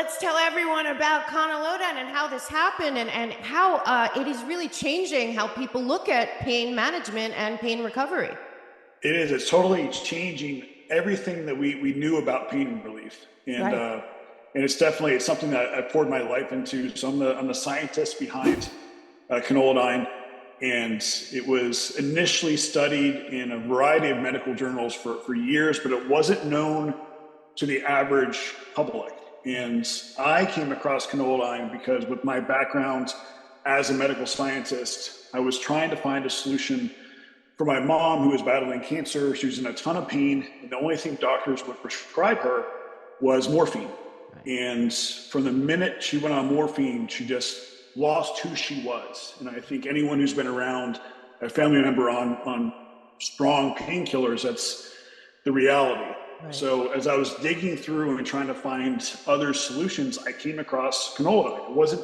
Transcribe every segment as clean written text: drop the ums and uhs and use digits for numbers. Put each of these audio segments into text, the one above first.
let's tell everyone about Conalodine and how this happened and how it is really changing how people look at pain management and pain recovery. It is. It's totally changing everything that we knew about pain relief, and Right. it's something that I poured my life into. So I'm the scientist behind Canolidine, and it was initially studied in a variety of medical journals for years, but it wasn't known to the average public. And I came across Canolidine because, with my background as a medical scientist, I was trying to find a solution for my mom, who was battling cancer. She was in a ton of pain, and the only thing doctors would prescribe her was morphine. Right. And from the minute she went on morphine, she just lost who she was. And I think anyone who's been around a family member on strong painkillers, that's the reality. Right. So as I was digging through and trying to find other solutions, I came across canola. It wasn't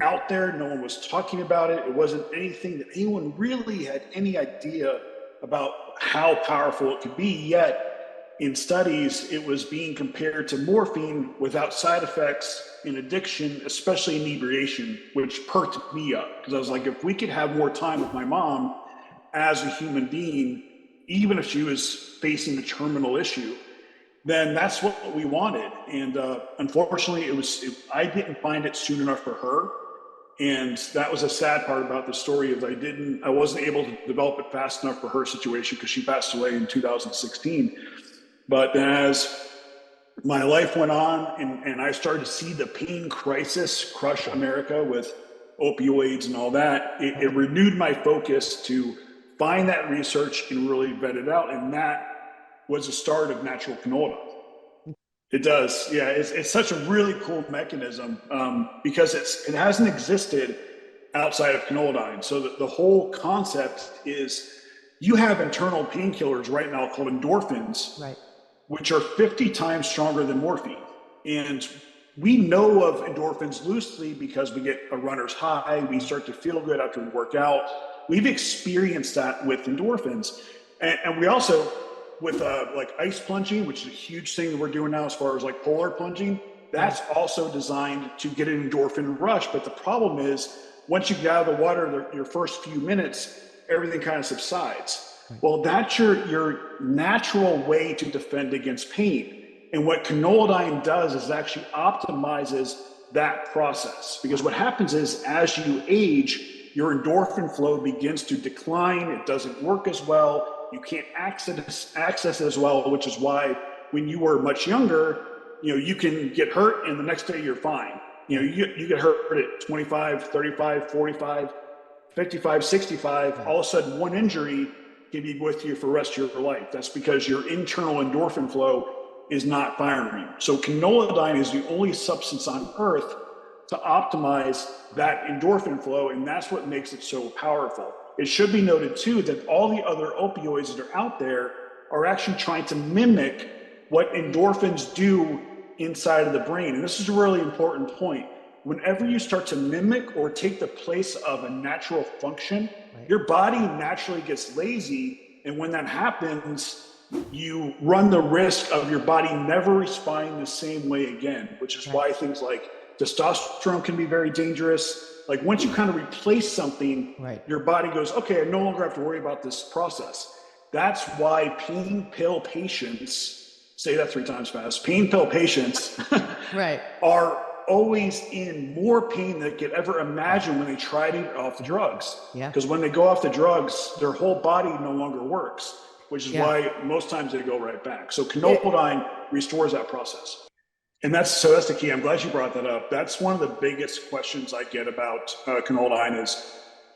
out there. No one was talking about it. It wasn't anything that anyone really had any idea about how powerful it could be. Yet in studies, it was being compared to morphine without side effects in addiction, especially inebriation, which perked me up. Because I was like, if we could have more time with my mom as a human being, even if she was facing a terminal issue, then that's what we wanted. And unfortunately, I didn't find it soon enough for her. And that was a sad part about the story, is I wasn't able to develop it fast enough for her situation, because she passed away in 2016. But then as my life went on, and I started to see the pain crisis crush America with opioids and all that, it renewed my focus to find that research and really vet it out. And that was the start of natural canola. It does. Yeah, it's such a really cool mechanism, because it hasn't existed outside of Canolidine. So the whole concept is, you have internal painkillers right now called endorphins, Right. which are 50 times stronger than morphine. And we know of endorphins loosely because we get a runner's high. We start to feel good after we work out. We've experienced that with endorphins. And we also, with like ice plunging, which is a huge thing that we're doing now as far as like polar plunging, that's also designed to get an endorphin rush. But the problem is, once you get out of the water, your first few minutes, everything kind of subsides. Right. Well, that's your natural way to defend against pain. And what Canolidine does is actually optimizes that process. Because what happens is, as you age, your endorphin flow begins to decline. It doesn't work as well. You can't access it as well, which is why when you were much younger, you can get hurt and the next day you're fine. You get hurt at 25, 35, 45, 55, 65. All of a sudden, one injury can be with you for the rest of your life. That's because your internal endorphin flow is not firing. So Canolidine is the only substance on earth to optimize that endorphin flow, and that's what makes it so powerful. It should be noted too that all the other opioids that are out there are actually trying to mimic what endorphins do inside of the brain. And this is a really important point. Whenever you start to mimic or take the place of a natural function, your body naturally gets lazy. And when that happens, you run the risk of your body never responding the same way again, which is why things like testosterone can be very dangerous. Like, once you kind of replace something, your body goes, okay, I no longer have to worry about this process. That's why pain pill patients, say that 3 times fast, pain pill patients are always in more pain than they could ever imagine when they try to get off the drugs. Because when they go off the drugs, their whole body no longer works, which is why most times they go right back. So Canolidine restores that process. And that's the key. I'm glad you brought that up. That's one of the biggest questions I get about Canolidine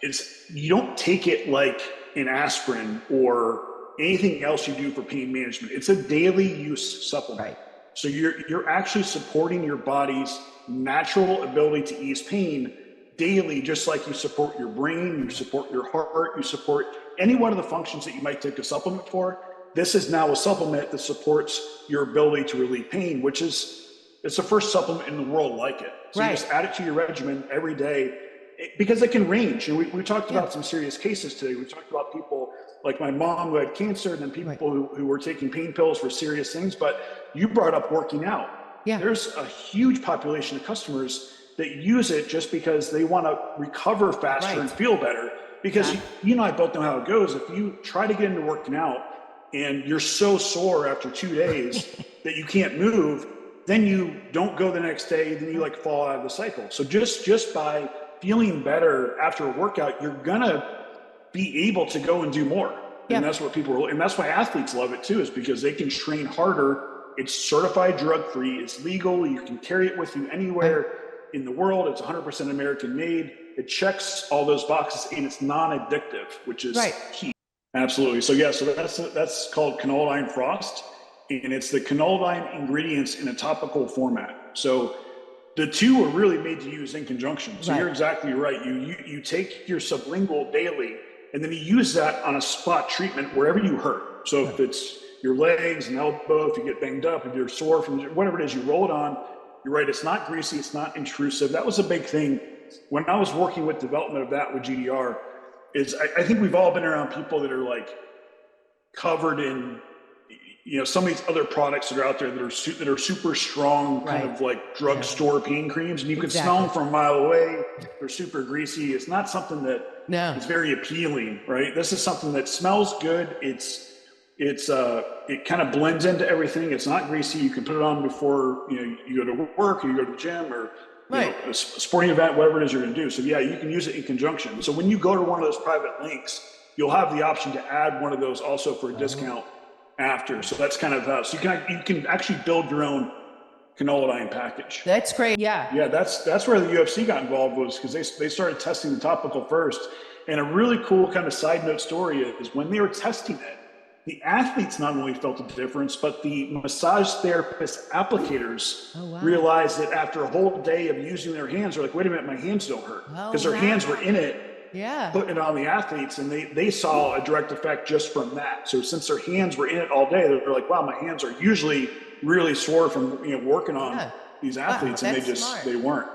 is you don't take it like an aspirin or anything else you do for pain management. It's a daily use supplement. So you're actually supporting your body's natural ability to ease pain daily, just like you support your brain, you support your heart, you support any one of the functions that you might take a supplement for. This is now a supplement that supports your ability to relieve pain, which is, it's the first supplement in the world like it. So you just add it to your regimen every day, because it can range. And we talked about some serious cases today. We talked about people like my mom who had cancer, and then people who were taking pain pills for serious things. But you brought up working out. Yeah. There's a huge population of customers that use it just because they want to recover faster and feel better. Because you and I both know how it goes. If you try to get into working out and you're so sore after 2 days that you can't move, then you don't go the next day, then you like fall out of the cycle. So just by feeling better after a workout, you're gonna be able to go and do more. And that's what people are, and that's why athletes love it too, is because they can train harder. It's certified drug-free, it's legal, you can carry it with you anywhere in the world. It's 100% American made. It checks all those boxes, and it's non-addictive, which is key. Absolutely. So yeah, so that's called Canola Frost, and it's the canola ingredients in a topical format. So the two are really made to use in conjunction. So you're exactly right. You take your sublingual daily, and then you use that on a spot treatment wherever you hurt. So if it's your legs and elbow, if you get banged up, if you're sore from whatever it is, you roll it on. You're right. It's not greasy. It's not intrusive. That was a big thing when I was working with development of that with GDR. Is I think we've all been around people that are like covered in, some of these other products that are out there that are super strong, kind of like drugstore pain creams, and you can smell them from a mile away. They're super greasy. It's not something that is very appealing, right? This is something that smells good. It kind of blends into everything. It's not greasy. You can put it on before you go to work, or you go to the gym, or a sporting event, whatever it is you're going to do. So yeah, you can use it in conjunction. So when you go to one of those private links, you'll have the option to add one of those also for a discount after. So that's kind of how. So you can actually build your own canola package. That's great. Yeah, that's where the UFC got involved, was because they started testing the topical first. And a really cool kind of side note story is when they were testing it, the athletes not only felt a difference, but the massage therapist applicators realized that after a whole day of using their hands, they're like, wait a minute, my hands don't hurt. Because their hands were in it, putting it on the athletes, and they saw a direct effect just from that. So since their hands were in it all day, they're like, wow, my hands are usually really sore from working on these athletes, and they weren't.